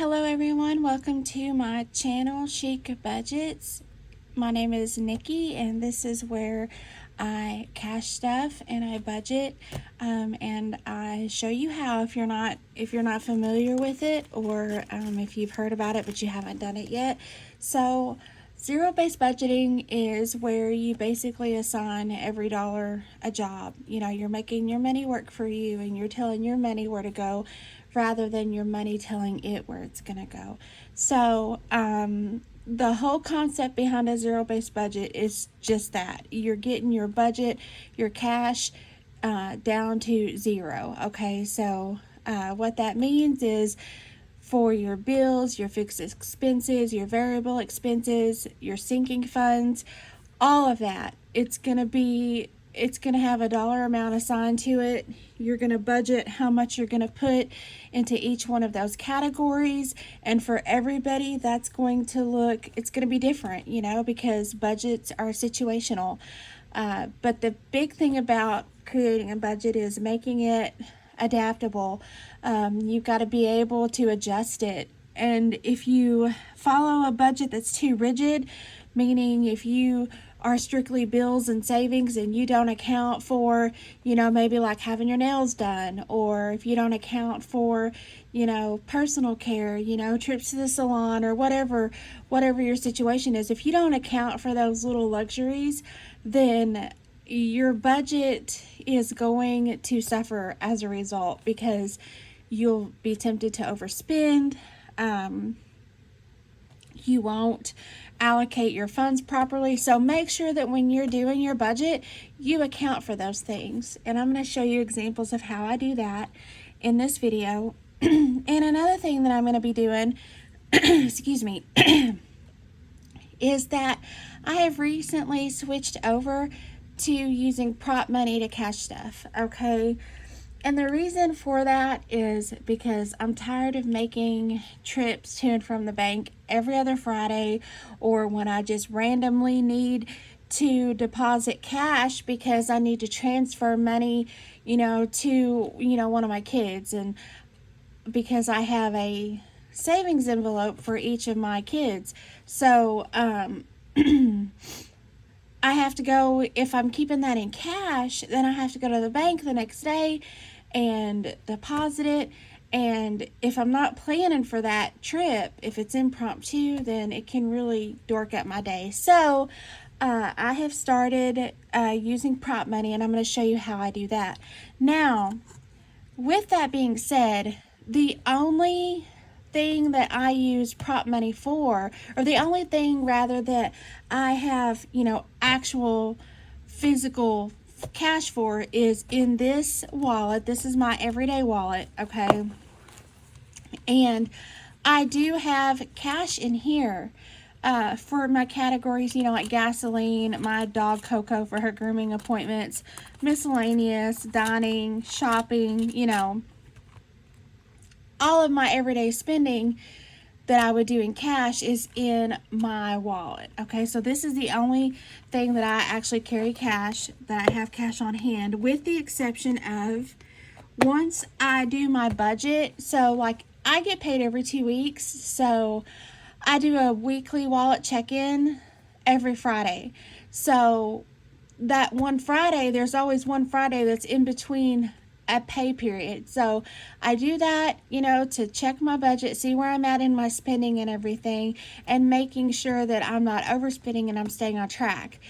Hello everyone, welcome to my channel, Chic Budgets. My name is Nikki and this is where I cash stuff and I budget, and I show you how if you're not familiar with it, or if you've heard about it but you haven't done it yet. So zero-based budgeting is where you basically assign every dollar a job. You're making your money work for you and you're telling your money where to go rather than your money telling it where it's going to go. So the whole concept behind a zero-based budget is just that. You're getting your budget, your cash, down to zero. Okay, so what that means is for your bills, your fixed expenses, your variable expenses, your sinking funds, all of that, it's going to have a dollar amount assigned to it. You're going to budget how much you're going to put into each one of those categories, and for everybody it's going to be different, because budgets are situational. But the big thing about creating a budget is making it adaptable. You've got to be able to adjust it. And if you follow a budget that's too rigid, meaning if you are strictly bills and savings and you don't account for, maybe like having your nails done, or if you don't account for, personal care, trips to the salon, or whatever your situation is, if you don't account for those little luxuries, then your budget is going to suffer as a result, because you'll be tempted to overspend. You won't allocate your funds properly. So make sure that when you're doing your budget, you account for those things. And I'm going to show you examples of how I do that in this video. And another thing that I'm going to be doing, excuse me, is that I have recently switched over to using prop money to cash stuff. Okay. And the reason for that is because I'm tired of making trips to and from the bank every other Friday, or when I just randomly need to deposit cash because I need to transfer money, to, one of my kids, and because I have a savings envelope for each of my kids. So, I have to go, if I'm keeping that in cash, then I have to go to the bank the next day and deposit it. And if I'm not planning for that trip, if it's impromptu, then it can really dork up my day. So I have started using prop money, and I'm going to show you how I do that. Now, with that being said, the only thing that I use prop money for, or the only thing rather that I have, actual physical cash for, is in this wallet. This is my everyday wallet, okay? And I do have cash in here for my categories, like gasoline, my dog Coco for her grooming appointments, miscellaneous, dining, shopping, all of my everyday spending that I would do in cash is in my wallet. Okay, so this is the only thing that I actually carry cash, that I have cash on hand, with the exception of once I do my budget. So like, I get paid every 2 weeks, so I do a weekly wallet check-in every Friday. So that one Friday, there's always one Friday that's in between a pay period. So I do that, to check my budget, see where I'm at in my spending and everything, and making sure that I'm not overspending and I'm staying on track.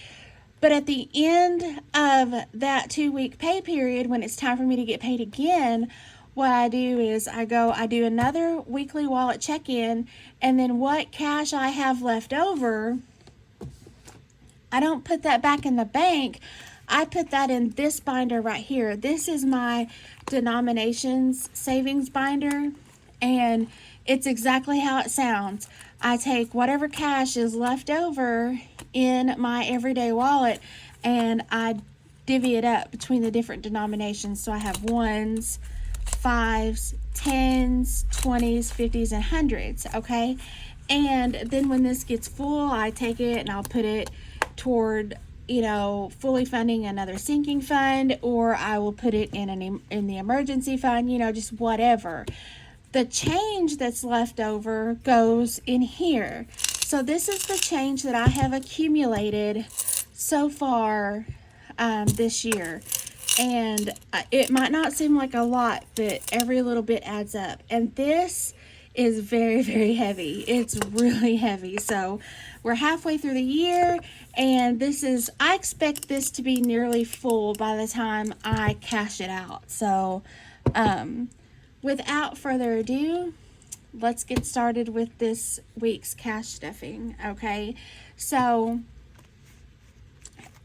But at the end of that 2-week pay period, when it's time for me to get paid again, what I do is I do another weekly wallet check-in, and then what cash I have left over, I don't put that back in the bank. I put that in this binder right here. This is my denominations savings binder, and it's exactly how it sounds. I take whatever cash is left over in my everyday wallet and I divvy it up between the different denominations. So I have 1s, 5s, 10s, 20s, 50s, and 100s, okay? And then when this gets full, I take it and I'll put it toward, fully funding another sinking fund, or I will put it in the emergency fund, just whatever. The change that's left over goes in here. So this is the change that I have accumulated so far this year. And it might not seem like a lot, but every little bit adds up. And this is very, very heavy. It's really heavy. So we're halfway through the year, and I expect this to be nearly full by the time I cash it out. So without further ado, let's get started with this week's cash stuffing. Okay, so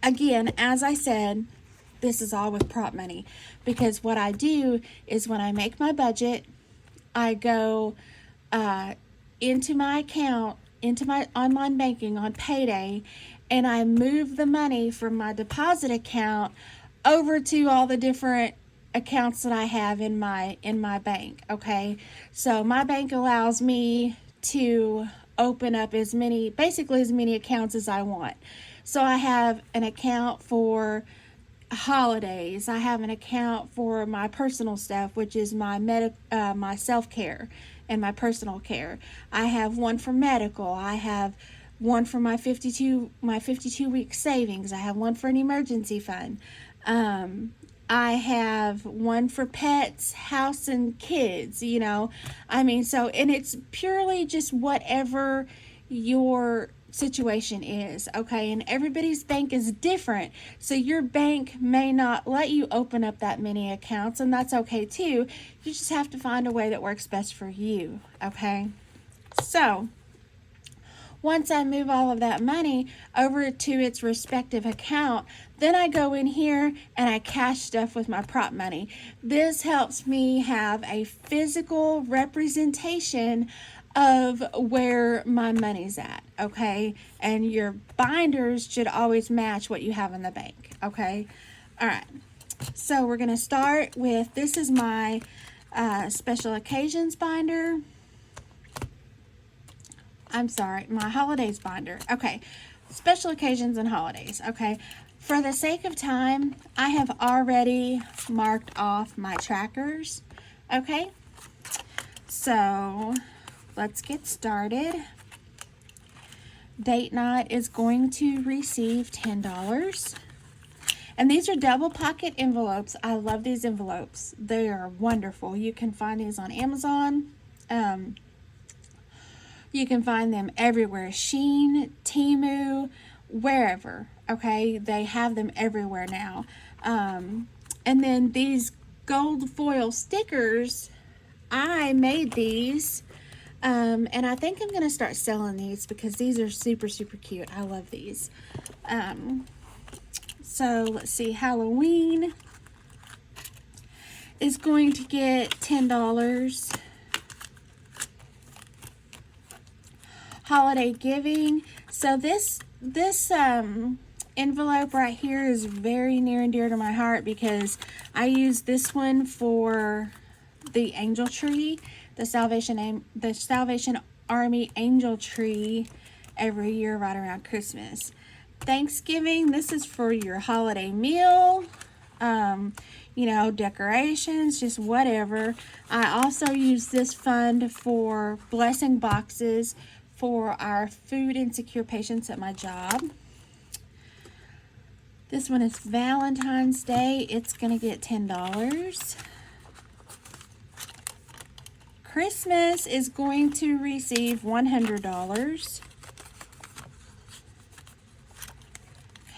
again, as I said, this is all with prop money, because what I do is when I make my budget, I go into my account, into my online banking on payday, and I move the money from my deposit account over to all the different accounts that I have in my bank. Okay, so my bank allows me to open up basically as many accounts as I want. So I have an account for holidays. I have an account for my personal stuff, which is my self-care and my personal care. I have one for medical. I have one for my 52 week savings. I have one for an emergency fund. I have one for pets, house, and kids, and it's purely just whatever your situation is, okay? And everybody's bank is different, so your bank may not let you open up that many accounts, and that's okay too. You just have to find a way that works best for you, okay? So once I move all of that money over to its respective account, then I go in here and I cash stuff with my prop money. This helps me have a physical representation of where my money's at, okay? And your binders should always match what you have in the bank, okay? All right, so we're gonna start with, this is my special occasions binder. I'm sorry, my holidays binder. Okay, special occasions and holidays. Okay, for the sake of time, I have already marked off my trackers. Okay, so let's get started. Date night is going to receive $10. And these are double pocket envelopes. I love these envelopes. They are wonderful. You can find these on Amazon. You can find them everywhere. Shein, Temu, wherever. Okay, they have them everywhere now. And then these gold foil stickers, I made these. And I think I'm going to start selling these because these are super, super cute. I love these. So let's see, Halloween is going to get $10. Holiday giving. So this envelope right here is very near and dear to my heart because I use this one for the angel tree, the Salvation Army angel tree every year right around Christmas. Thanksgiving, this is for your holiday meal, decorations, just whatever. I also use this fund for blessing boxes for our food insecure patients at my job. This one is Valentine's Day. It's going to get $10. Christmas is going to receive $100.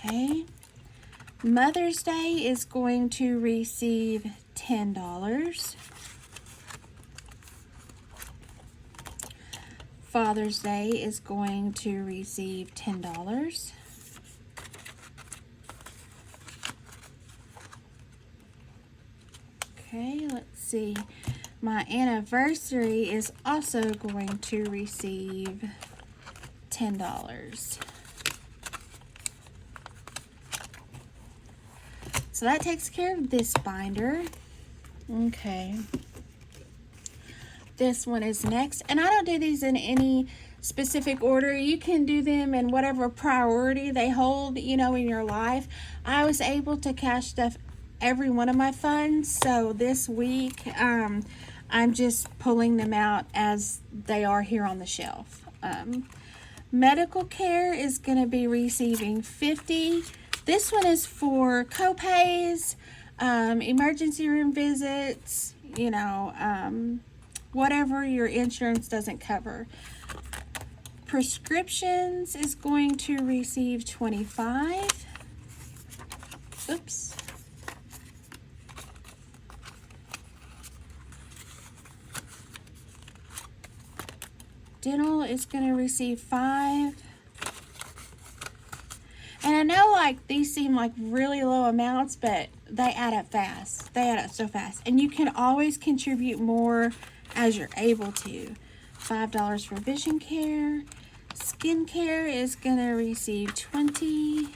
Okay. Mother's Day is going to receive $10. Father's Day is going to receive $10. Okay, let's see. My anniversary is also going to receive $10. So that takes care of this binder. Okay. This one is next. And I don't do these in any specific order. You can do them in whatever priority they hold, in your life. I was able to cash stuff every one of my funds. So this week, I'm just pulling them out as they are here on the shelf. Medical care is going to be receiving $50. This one is for co-pays, emergency room visits, you know, whatever your insurance doesn't cover. Prescriptions is going to receive $25. Oops. Dental is going to receive $5. And I know like these seem like really low amounts, but they add up fast. They add up so fast. And you can always contribute more as you're able to. $5 for vision care. Skincare is going to receive $20.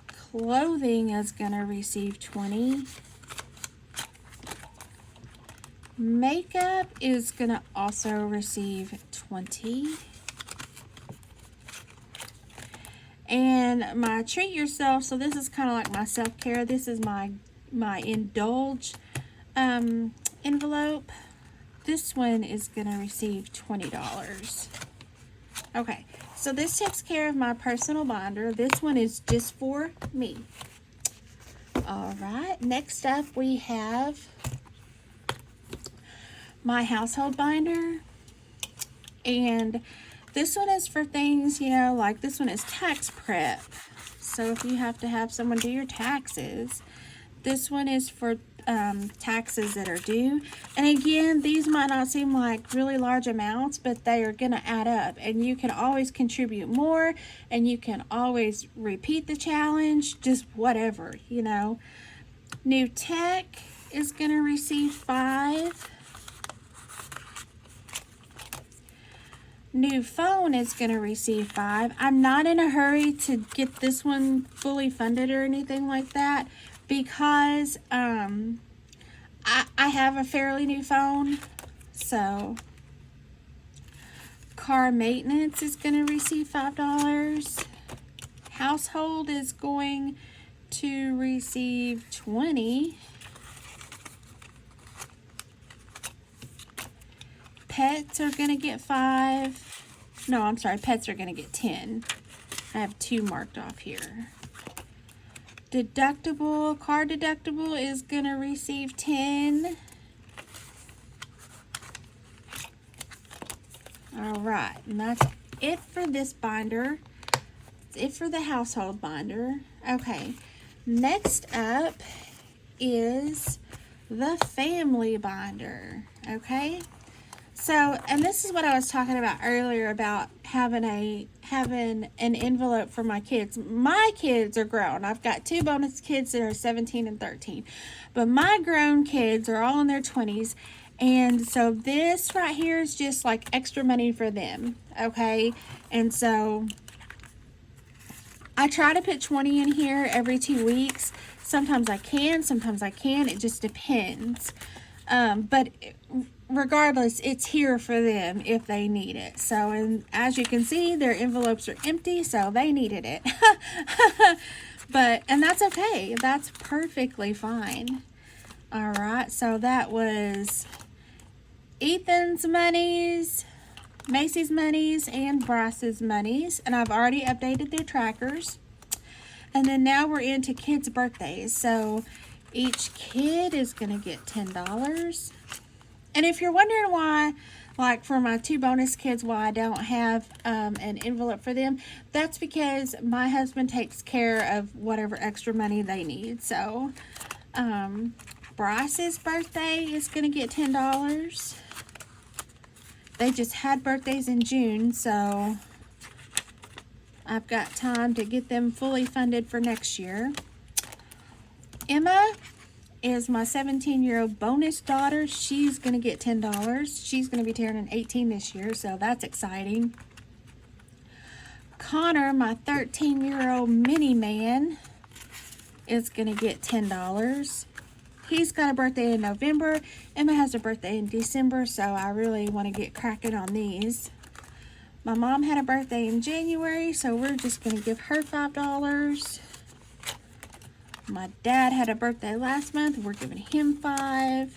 Clothing is going to receive $20. Makeup is going to also receive $20. And my treat yourself, so this is kind of like my self-care. This is my indulge envelope. This one is going to receive $20. Okay, so this takes care of my personal binder. This one is just for me. All right, next up we have my household binder. And this one is for things, you know, like this one is tax prep. So if you have to have someone do your taxes. This one is for taxes that are due. And again, these might not seem like really large amounts, but they are going to add up. And you can always contribute more, and you can always repeat the challenge, just whatever, you know. New tech is going to receive $5. New phone is going to receive $5. I'm not in a hurry to get this one fully funded or anything like that, because I have a fairly new phone. So car maintenance is going to receive $5. Household is going to receive $20. Pets are going to get $5. No, I'm sorry, pets are going to get $10. I have 2 marked off here. Deductible, car deductible is going to receive $10. All right, and that's it for this binder. That's it for the household binder. Okay, next up is the family binder. Okay. So, and this is what I was talking about earlier about having an envelope for my kids. My kids are grown. I've got 2 bonus kids that are 17 and 13. But my grown kids are all in their 20s. And so this right here is just like extra money for them. Okay? And so I try to put 20 in here every 2 weeks. Sometimes I can, sometimes I can't. It just depends. But regardless, it's here for them if they need it. So, and as you can see, their envelopes are empty, so they needed it. And that's okay. That's perfectly fine. All right, so that was Ethan's monies, Macy's monies, and Bryce's monies. And I've already updated their trackers. And then now we're into kids' birthdays. So each kid is going to get $10. And if you're wondering why, like for my 2 bonus kids, why I don't have an envelope for them, that's because my husband takes care of whatever extra money they need. So Bryce's birthday is going to get $10. They just had birthdays in June, so I've got time to get them fully funded for next year. Emma is my 17-year-old bonus daughter. She's going to get $10. She's going to be turning 18 this year, so that's exciting. Connor, my 13-year-old mini man, is going to get $10. He's got a birthday in November. Emma has a birthday in December, so I really want to get cracking on these. My mom had a birthday in January, so we're just going to give her $5. My dad had a birthday last month. We're giving him 5.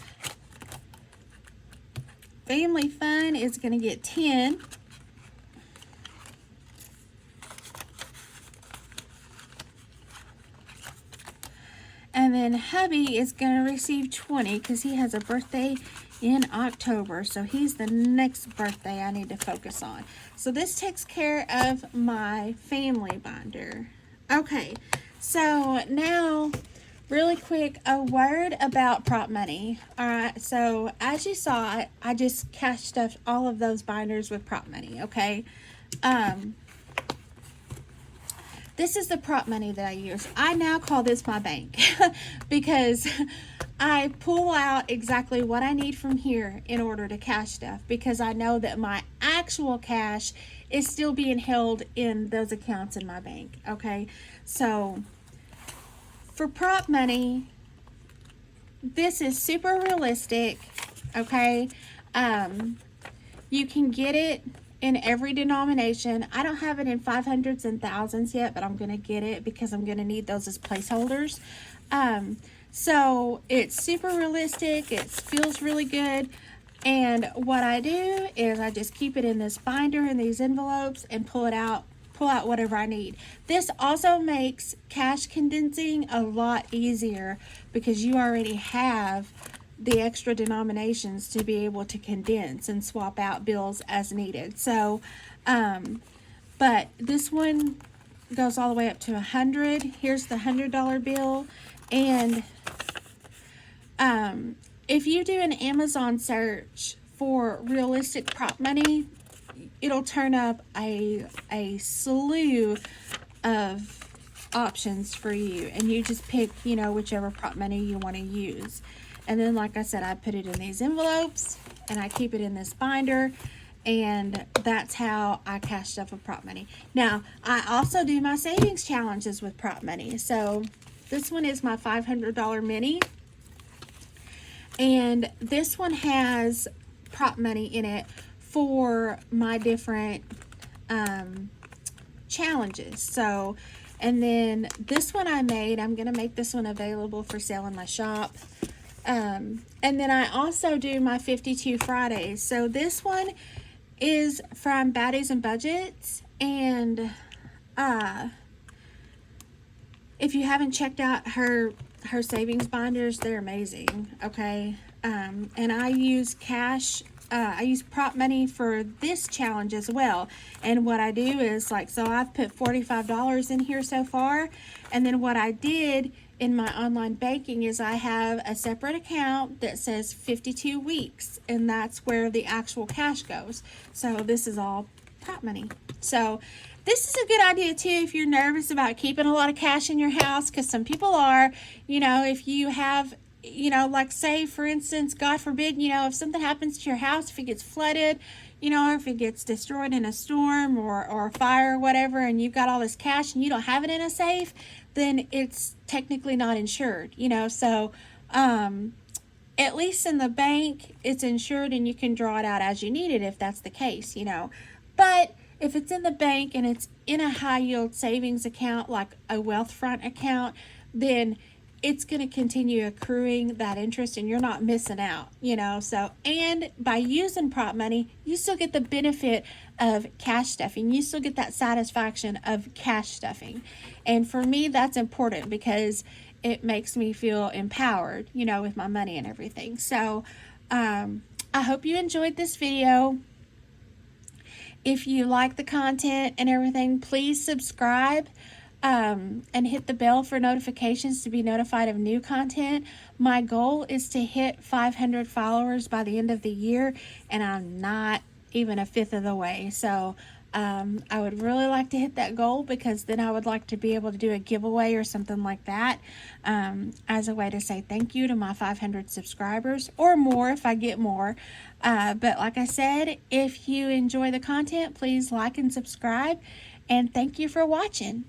Family Fun is going to get 10. And then hubby is going to receive 20 because he has a birthday in October. So he's the next birthday I need to focus on. So this takes care of my family binder. Okay, so now really quick, a word about prop money. All right, so as you saw, I just cash stuffed all of those binders with prop money, okay? This is the prop money that I use. I now call this my bank because I pull out exactly what I need from here in order to cash stuff, because I know that my actual cash is still being held in those accounts in my bank, okay? So for prop money, this is super realistic, okay? You can get it in every denomination. I don't have it in 500s and thousands yet, but I'm going to get it because I'm going to need those as placeholders. So it's super realistic. It feels really good. And what I do is I just keep it in this binder in these envelopes and pull out whatever I need. This also makes cash condensing a lot easier because you already have the extra denominations to be able to condense and swap out bills as needed. So, but this one goes all the way up to 100. Here's the $100 bill. And if you do an Amazon search for realistic prop money, it'll turn up a slew of options for you, and you just pick, you know, whichever prop money you want to use. And then, like I said, I put it in these envelopes and I keep it in this binder, and that's how I cash stuff with prop money. Now, I also do my savings challenges with prop money. So this one is my $500 mini, and this one has prop money in it for my different challenges. So, and then this one I made, I'm going to make this one available for sale in my shop. And then I also do my 52 Fridays. So this one is from Baddies and Budgets, and if you haven't checked out her savings binders, they're amazing, okay? And I use cash, I use prop money for this challenge as well. And what I do is, like, so I've put $45 in here so far, and then what I did in my online banking is I have a separate account that says 52 weeks, and that's where the actual cash goes. So this is all prop money. So this is a good idea too if you're nervous about keeping a lot of cash in your house, because some people are. You know, if you have, you know, like, say for instance, God forbid, you know, if something happens to your house, if it gets flooded, you know, or if it gets destroyed in a storm or a fire or whatever, and you've got all this cash and you don't have it in a safe, then it's technically not insured, you know. So at least in the bank, it's insured and you can draw it out as you need it if that's the case, you know. But if it's in the bank and it's in a high yield savings account, like a Wealthfront account, then it's going to continue accruing that interest and you're not missing out, you know. So, and by using prop money, you still get the benefit of cash stuffing. You still get that satisfaction of cash stuffing. And for me, that's important because it makes me feel empowered, you know, with my money and everything. So, I hope you enjoyed this video. If you like the content and everything, please subscribe. And hit the bell for notifications to be notified of new content. My goal is to hit 500 followers by the end of the year, and I'm not even a fifth of the way. So I would really like to hit that goal, because then I would like to be able to do a giveaway or something like that as a way to say thank you to my 500 subscribers, or more if I get more. But like I said, if you enjoy the content, please like and subscribe, and thank you for watching.